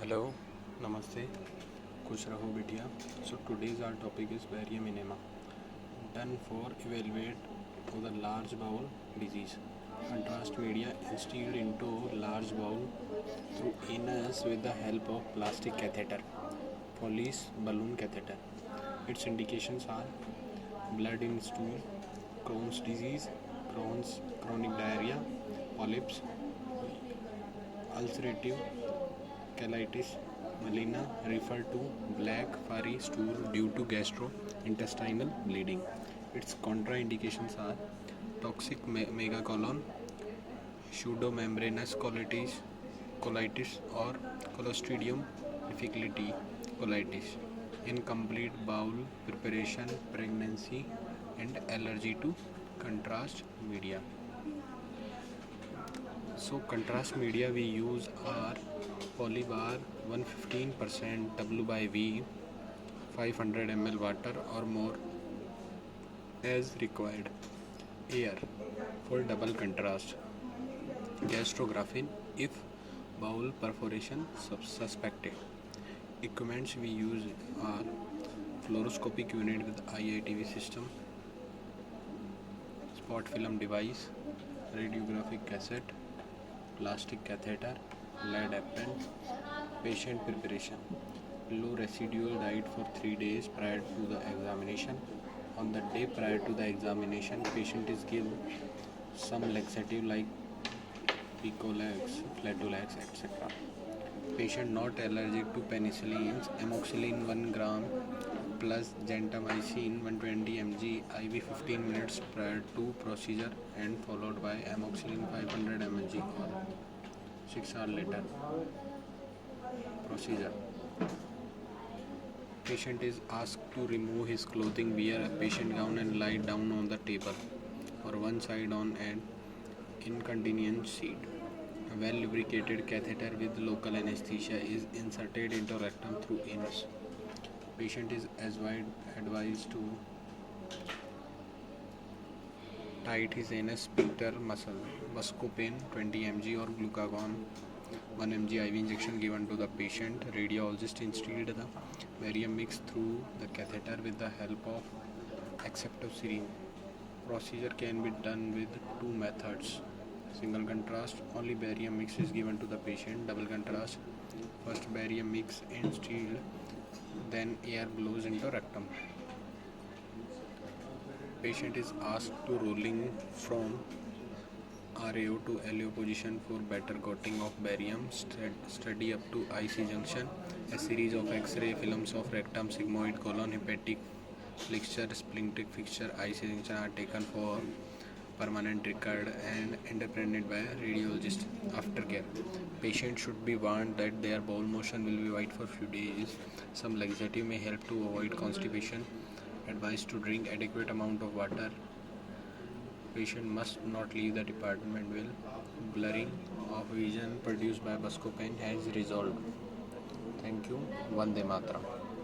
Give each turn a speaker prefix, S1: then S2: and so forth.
S1: Hello, Namaste, Kush Raho Bitia. So today's our topic is barium enema, done for evaluate of the large bowel disease. Contrast media instilled into large bowel through anus with the help of plastic catheter, Foley's balloon catheter. Its indications are blood in stool, Crohn's disease, Crohn's chronic diarrhea, polyps, ulcerative colitis melena refer to black furry stool due to gastrointestinal bleeding. Its contraindications are toxic megacolon, pseudomembranous colitis or Clostridium difficile colitis, incomplete bowel preparation, pregnancy, and allergy to contrast media. So contrast media we use are Polybar 115% W by V, 500 ml water or more as required. Air for double contrast. Gastrographin if bowel perforation suspected. Equipments we use are fluoroscopic unit with IITV system, spot film device, radiographic cassette, plastic catheter, lead append. Patient preparation. Low residual diet for 3 days prior to the examination. On the day prior to the examination, patient is given some laxative like Picolax, Flatulax, etc. Patient not allergic to penicillins, amoxicillin 1 gram plus gentamicin 120 mg IV 15 minutes prior to procedure and followed by amoxicillin 500 mg 6 hours later. Procedure. Patient is asked to remove his clothing, wear a patient gown and lie down on the table or one side on an inconvenient seat. A well lubricated catheter with local anesthesia is inserted into rectum through anus. Patient is advised to tight his anus sphincter muscle. Buscopan 20 mg or glucagon 1 mg IV injection given to the patient. Radiologist instilled the barium mix through the catheter with the help of acceptive syringe. Procedure can be done with two methods. Single contrast, only barium mix is given to the patient. Double contrast, first barium mix instilled, then air blows into rectum. Patient is asked to rolling from RAO to LAO position for better coating of barium. Study up to IC junction. A series of X-ray films of rectum, sigmoid, colon, hepatic flexure, sphincteric fixture, IC junction are taken for permanent record and interpreted by a radiologist. Aftercare. Patient should be warned that their bowel motion will be white for few days. Some laxative may help to avoid constipation. Advised to drink adequate amount of water. Patient must not leave the department will blurring of vision produced by buscopan has resolved. Thank you. Vande Mataram.